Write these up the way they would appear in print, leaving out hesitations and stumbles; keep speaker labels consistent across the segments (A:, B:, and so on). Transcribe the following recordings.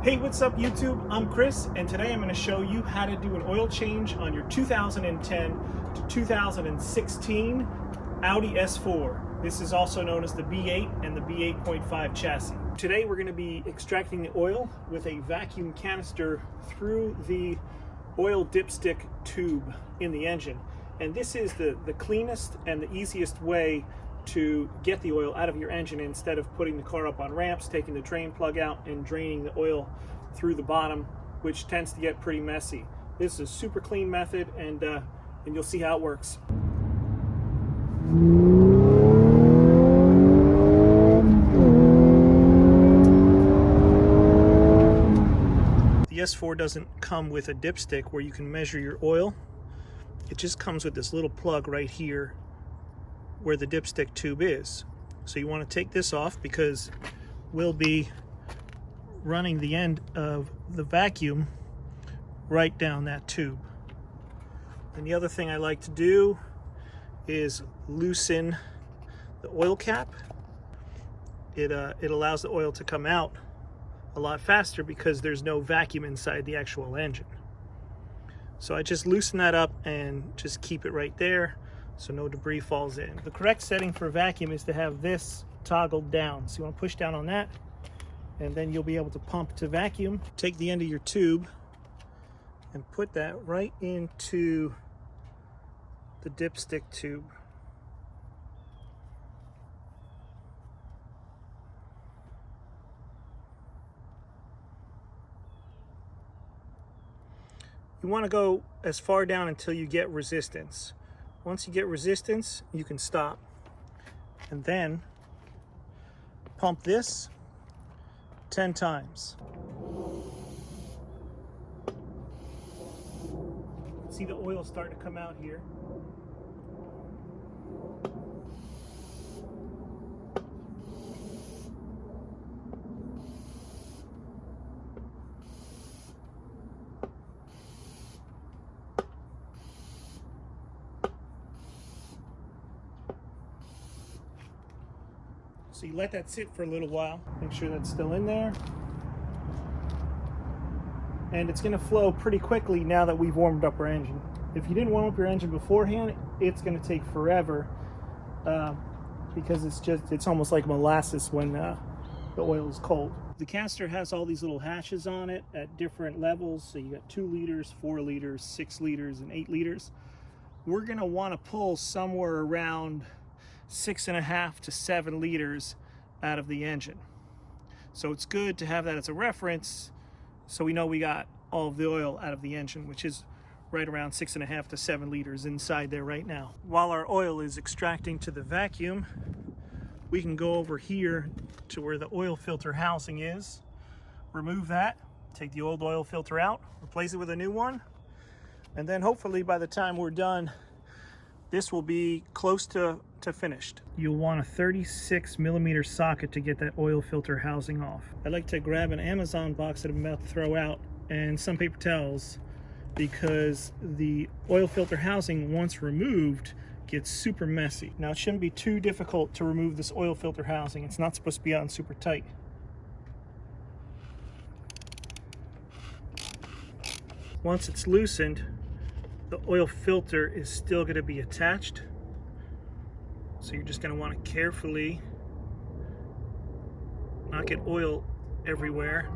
A: Hey, what's up YouTube? I'm Chris, and today I'm going to show you how to do an oil change on your 2010 to 2016 Audi S4. This is also known as the B8 and the B8.5 chassis. Today we're going to be extracting the oil with a vacuum canister through the oil dipstick tube in the engine. And this is the cleanest and the easiest way to get the oil out of your engine instead of putting the car up on ramps, taking the drain plug out and draining the oil through the bottom, which tends to get pretty messy. This is a super clean method, and you'll see how it works. The S4 doesn't come with a dipstick where you can measure your oil. It just comes with this little plug right here where the dipstick tube is. So you want to take this off because we'll be running the end of the vacuum right down that tube. And the other thing I like to do is loosen the oil cap. It allows the oil to come out a lot faster because there's no vacuum inside the actual engine. So I just loosen that up and just keep it right there so no debris falls in. The correct setting for vacuum is to have this toggled down. So you want to push down on that, and then you'll be able to pump to vacuum. Take the end of your tube and put that right into the dipstick tube. You want to go as far down until you get resistance. Once you get resistance, you can stop. And then pump this 10 times. See the oil starting to come out here. So you let that sit for a little while, make sure that's still in there. And it's gonna flow pretty quickly now that we've warmed up our engine. If you didn't warm up your engine beforehand, it's gonna take forever because it's almost like molasses when the oil is cold. The canister has all these little hatches on it at different levels. So you got 2 liters, 4 liters, 6 liters, and 8 liters. We're gonna wanna pull somewhere around 6.5 to 7 liters out of the engine. So it's good to have that as a reference so we know we got all of the oil out of the engine, which is right around 6.5 to 7 liters inside there right now. While our oil is extracting to the vacuum, we can go over here to where the oil filter housing is, remove that, take the old oil filter out, replace it with a new one, and then hopefully by the time we're done, this will be close to finished. You'll want a 36 millimeter socket to get that oil filter housing off. I like to grab an Amazon box that I'm about to throw out and some paper towels because the oil filter housing, once removed, gets super messy. Now it shouldn't be too difficult to remove this oil filter housing. It's not supposed to be on super tight. Once it's loosened, the oil filter is still going to be attached. So you're just going to want to carefully not get oil everywhere.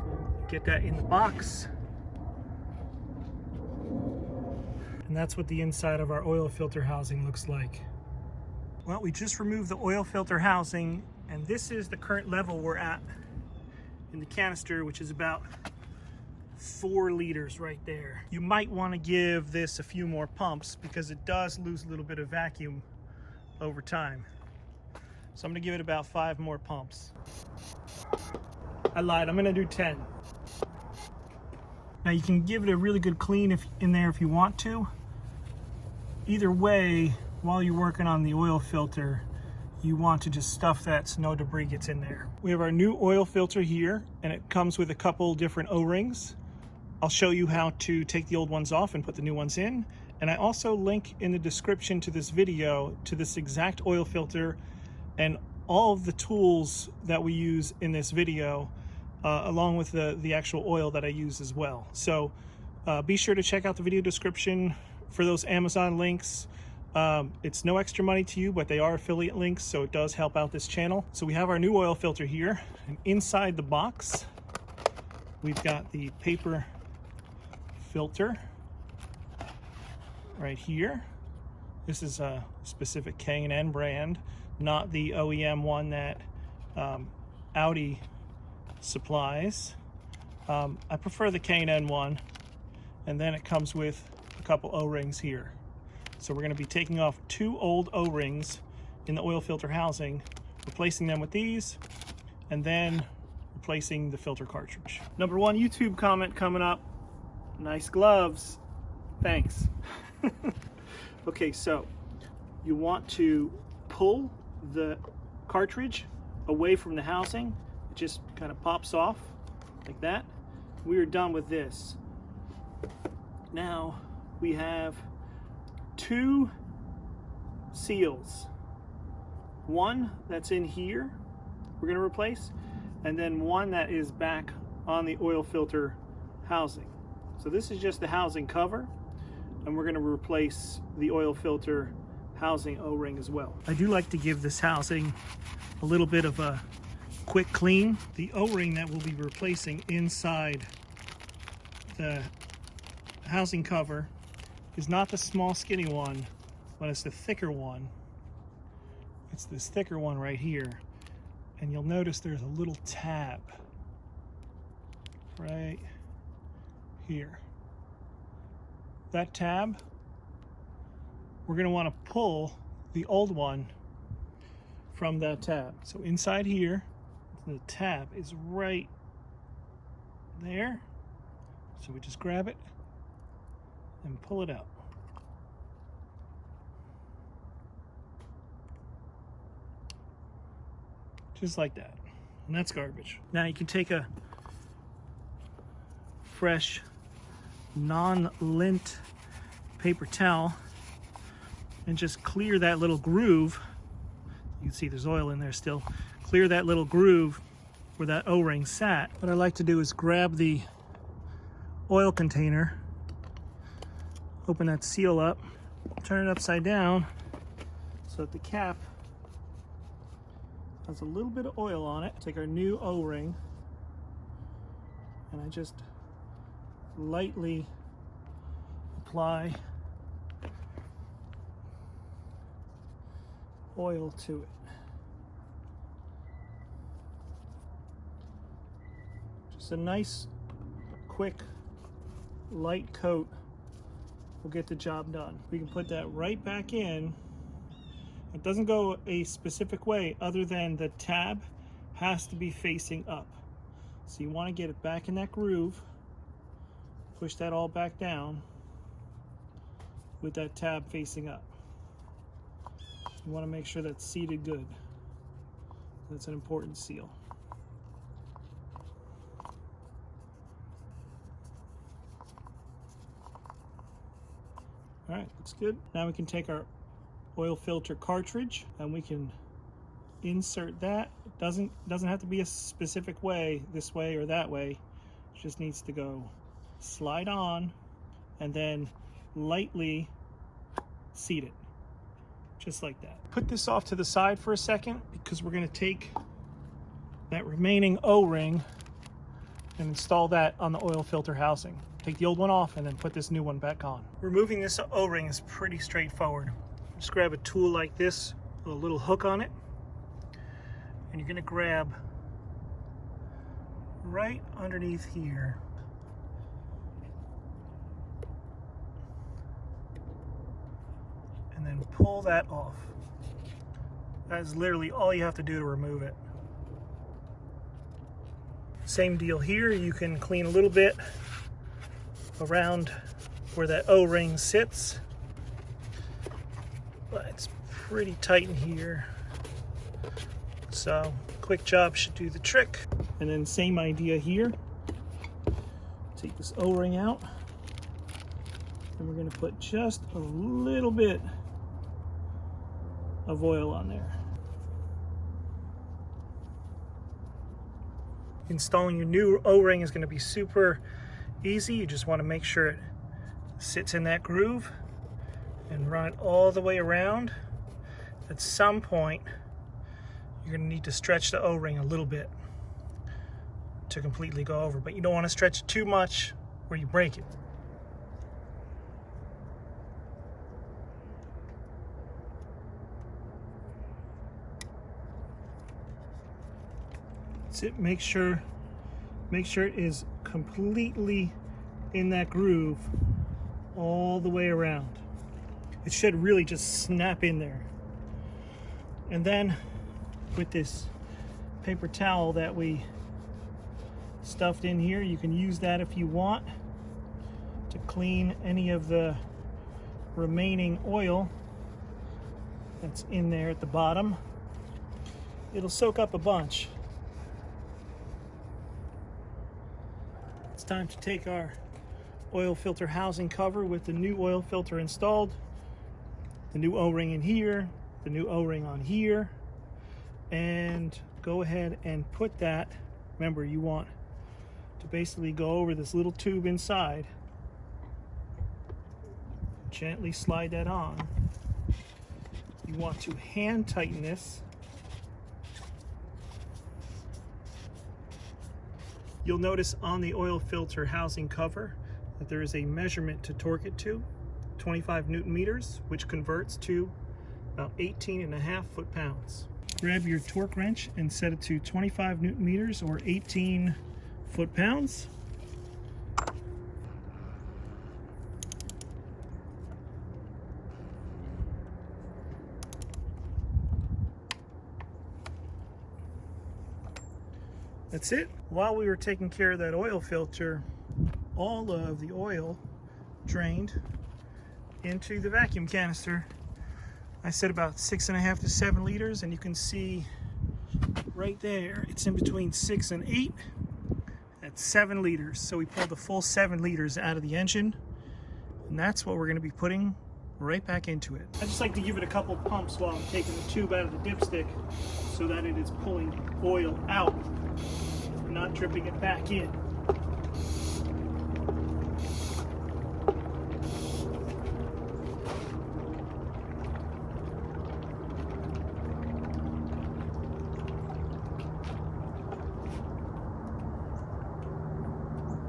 A: Get that in the box. And that's what the inside of our oil filter housing looks like. Well, we just removed the oil filter housing, and this is the current level we're at in the canister, which is about 4 liters right there. You might want to give this a few more pumps because it does lose a little bit of vacuum over time. So I'm going to give it about 5 more pumps. I lied, I'm going to do 10. Now you can give it a really good clean in there if you want to. Either way, while you're working on the oil filter, you want to just stuff that so no debris gets in there. We have our new oil filter here, and it comes with a couple different O-rings. I'll show you how to take the old ones off and put the new ones in. And I also link in the description to this video to this exact oil filter and all of the tools that we use in this video along with the actual oil that I use as well. So be sure to check out the video description for those Amazon links. It's no extra money to you, but they are affiliate links, so it does help out this channel. So we have our new oil filter here, and inside the box we've got the paper filter right here. This is a specific K&N brand, not the OEM one that Audi supplies. I prefer the K&N one, and then it comes with a couple O-rings here. So we're going to be taking off 2 old O-rings in the oil filter housing, replacing them with these, and then replacing the filter cartridge. Number 1 YouTube comment coming up. Nice gloves. Thanks. Okay, so you want to pull the cartridge away from the housing. It just kind of pops off like that. We are done with this. Now we have 2 seals. One that's in here we're going to replace, and then one that is back on the oil filter housing. So this is just the housing cover, and we're going to replace the oil filter housing O-ring as well. I do like to give this housing a little bit of a quick clean. The O-ring that we'll be replacing inside the housing cover is not the small skinny one, but it's the thicker one. It's this thicker one right here, and you'll notice there's a little tab right here. That tab, we're going to want to pull the old one from that tab. So inside here, the tab is right there. So we just grab it and pull it out. Just like that. And that's garbage. Now you can take a fresh non-lint paper towel and just clear that little groove. You can see there's oil in there still. Clear that little groove where that O-ring sat. What I like to do is grab the oil container, open that seal up, turn it upside down so that the cap has a little bit of oil on it. Take our new O-ring, and I just lightly apply oil to it. Just a nice, quick, light coat will get the job done. We can put that right back in. It doesn't go a specific way other than the tab has to be facing up. So you want to get it back in that groove, push that all back down with that tab facing up. You want to make sure that's seated good. That's an important seal. All right, looks good. Now we can take our oil filter cartridge and we can insert that. It doesn't have to be a specific way, this way or that way. It just needs to go slide on and then lightly seat it, just like that. Put this off to the side for a second because we're going to take that remaining O-ring and install that on the oil filter housing. Take the old one off and then put this new one back on. Removing this O-ring is pretty straightforward. Just grab a tool like this with a little hook on it, and you're going to grab right underneath here. And then pull that off. That is literally all you have to do to remove it. Same deal here. You can clean a little bit around where that O-ring sits, but it's pretty tight in here. So quick job should do the trick. And then same idea here. Take this O-ring out, and we're going to put just a little bit of oil on there. Installing your new O-ring is going to be super easy. You just want to make sure it sits in that groove and run it all the way around. At some point, you're going to need to stretch the O-ring a little bit to completely go over, but you don't want to stretch it too much where you break it. That's it. Make sure it is completely in that groove all the way around. It should really just snap in there. And then with this paper towel that we stuffed in here, you can use that if you want to clean any of the remaining oil that's in there at the bottom. It'll soak up a bunch. It's time to take our oil filter housing cover with the new oil filter installed, the new O-ring in here, the new O-ring on here, and go ahead and put that. Remember, you want to basically go over this little tube inside, gently slide that on. You want to hand tighten this. You'll notice on the oil filter housing cover that there is a measurement to torque it to, 25 Newton meters, which converts to about 18.5 foot-pounds. Grab your torque wrench and set it to 25 Newton meters or 18 foot-pounds. That's it. While we were taking care of that oil filter, all of the oil drained into the vacuum canister. I said about 6.5 to 7 liters, and you can see right there, it's in between 6 and 8 at 7 liters. So we pulled the full 7 liters out of the engine, and that's what we're going to be putting right back into it. I just like to give it a couple pumps while I'm taking the tube out of the dipstick so that it is pulling oil out and not dripping it back in.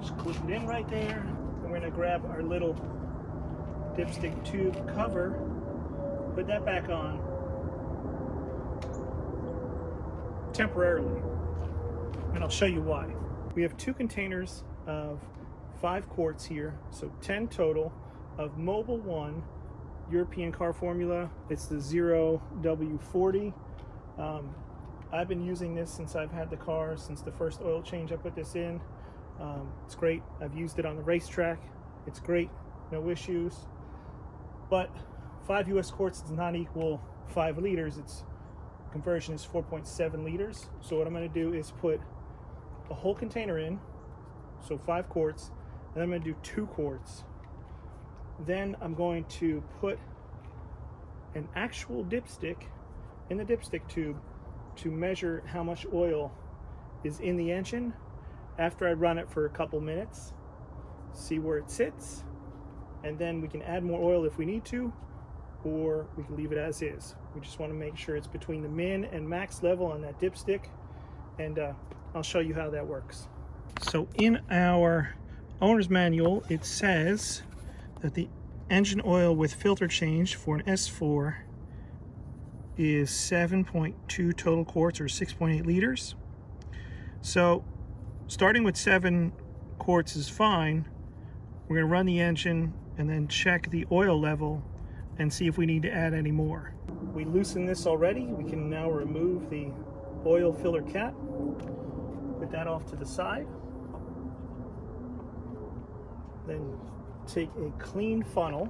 A: Just clip it in right there. And we're going to grab our little dipstick tube cover, put that back on temporarily, and I'll show you why. We have 2 containers of 5 quarts here, so 10 total of Mobil 1 European car formula. It's the 0W40. I've been using this since I've had the car, since the first oil change I put this in. It's great. I've used it on the racetrack. It's great, no issues. But 5 US quarts does not equal 5 liters. Its conversion is 4.7 liters. So what I'm going to do is put a whole container in, so 5 quarts, and then I'm going to do 2 quarts. Then I'm going to put an actual dipstick in the dipstick tube to measure how much oil is in the engine after I run it for a couple minutes, see where it sits, and then we can add more oil if we need to, or we can leave it as is. We just want to make sure it's between the min and max level on that dipstick, and I'll show you how that works. So in our owner's manual, it says that the engine oil with filter change for an S4 is 7.2 total quarts or 6.8 liters. So starting with 7 quarts is fine. We're going to run the engine and then check the oil level and see if we need to add any more. We loosened this already. We can now remove the oil filler cap. Put that off to the side. Then take a clean funnel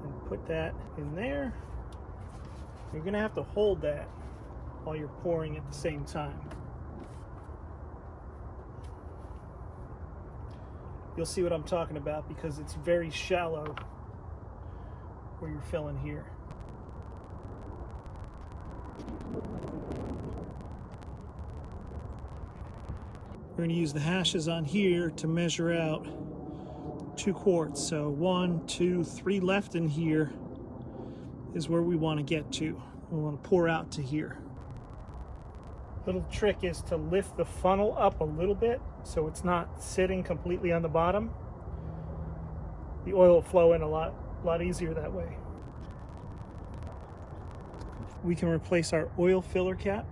A: and put that in there. You're going to have to hold that while you're pouring at the same time. You'll see what I'm talking about because it's very shallow where you're filling here. We're going to use the hashes on here to measure out 2 quarts. So 1, 2, 3 left in here is where we want to get to. We want to pour out to here. Little trick is to lift the funnel up a little bit so it's not sitting completely on the bottom. The oil will flow in a lot easier that way. We can replace our oil filler cap.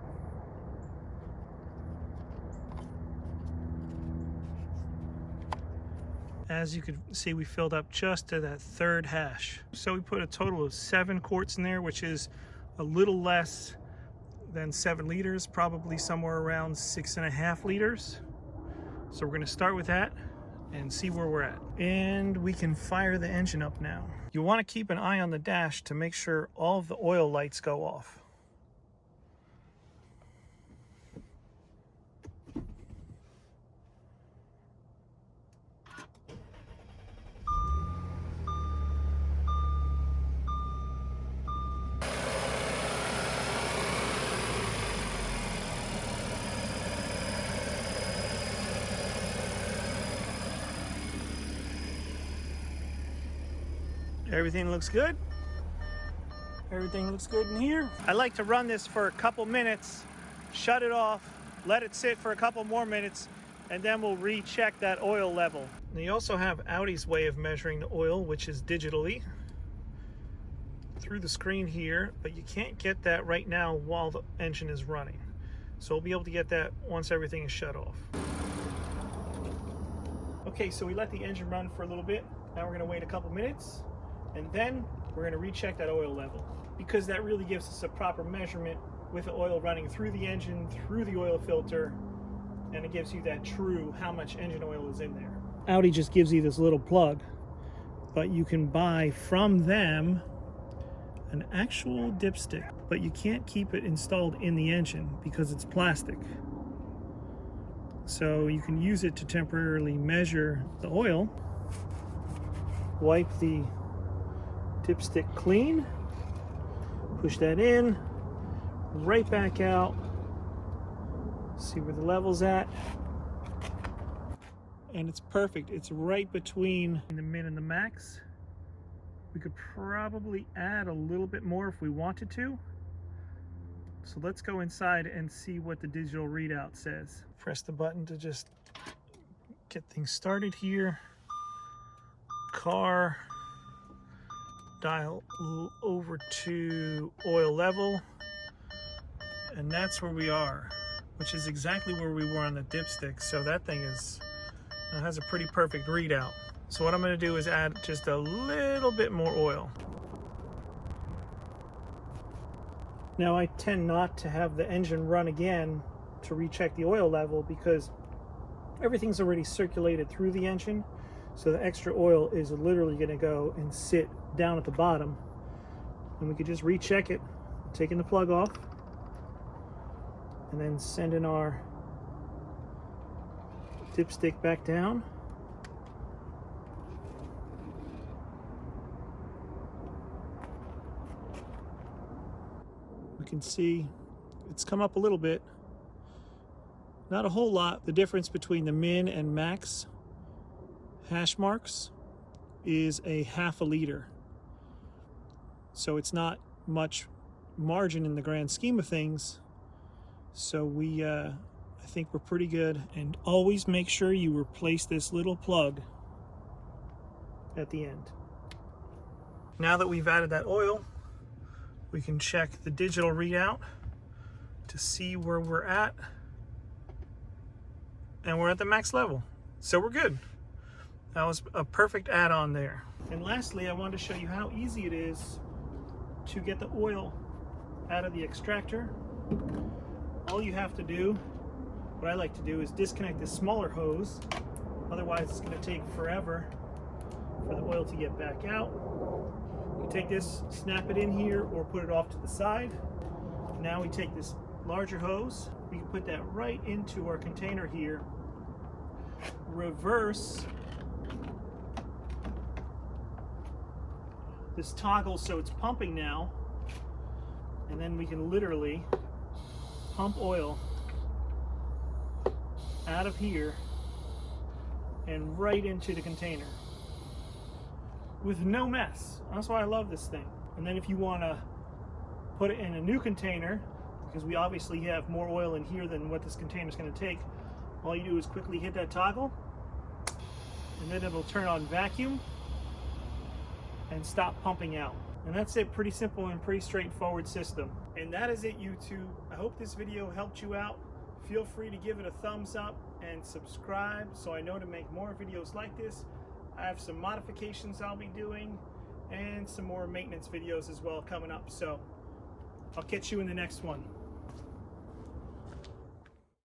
A: As you can see, we filled up just to that 3rd hash. So we put a total of 7 quarts in there, which is a little less than 7 liters, probably somewhere around 6.5 liters. So we're gonna start with that and see where we're at. And we can fire the engine up now. You wanna keep an eye on the dash to make sure all of the oil lights go off. Everything looks good. Everything looks good in here. I like to run this for a couple minutes, shut it off, let it sit for a couple more minutes, and then we'll recheck that oil level. And you also have Audi's way of measuring the oil, which is digitally through the screen here, but you can't get that right now while the engine is running. So we'll be able to get that once everything is shut off. Okay, so we let the engine run for a little bit. Now we're gonna wait a couple minutes, and then we're going to recheck that oil level, because that really gives us a proper measurement with the oil running through the engine, through the oil filter, and it gives you that true how much engine oil is in there. Audi just gives you this little plug, but you can buy from them an actual dipstick, but you can't keep it installed in the engine because it's plastic. So you can use it to temporarily measure the oil, wipe the dipstick clean, push that in, right back out, see where the level's at, and it's perfect. It's right between the min and the max. We could probably add a little bit more if we wanted to. So let's go inside and see what the digital readout says. Press the button to just get things started here. Car. Dial over to oil level, and that's where we are, which is exactly where we were on the dipstick. So that thing has a pretty perfect readout. So what I'm going to do is add just a little bit more oil. Now I tend not to have the engine run again to recheck the oil level because everything's already circulated through the engine. So the extra oil is literally going to go and sit down at the bottom, and we could just recheck it, taking the plug off, and then sending our dipstick back down. We can see it's come up a little bit, not a whole lot. The difference between the min and max hash marks is a 1/2 liter. So it's not much margin in the grand scheme of things. So I think we're pretty good. And always make sure you replace this little plug at the end. Now that we've added that oil, we can check the digital readout to see where we're at. And we're at the max level. So we're good. That was a perfect add-on there. And lastly, I wanted to show you how easy it is to get the oil out of the extractor. All you have to do, what I like to do, is disconnect this smaller hose. Otherwise, it's going to take forever for the oil to get back out. You take this, snap it in here, or put it off to the side. Now we take this larger hose. We can put that right into our container here. Reverse this toggle so it's pumping now, and then we can literally pump oil out of here and right into the container with no mess. That's why I love this thing. And then if you want to put it in a new container, because we obviously have more oil in here than what this container is going to take, all you do is quickly hit that toggle, and then it'll turn on vacuum and stop pumping out. And that's it. Pretty simple and pretty straightforward system. And that is it, YouTube. I hope this video helped you out. Feel free to give it a thumbs up and subscribe so I know to make more videos like this. I have some modifications I'll be doing and some more maintenance videos as well coming up. So I'll catch you in the next one.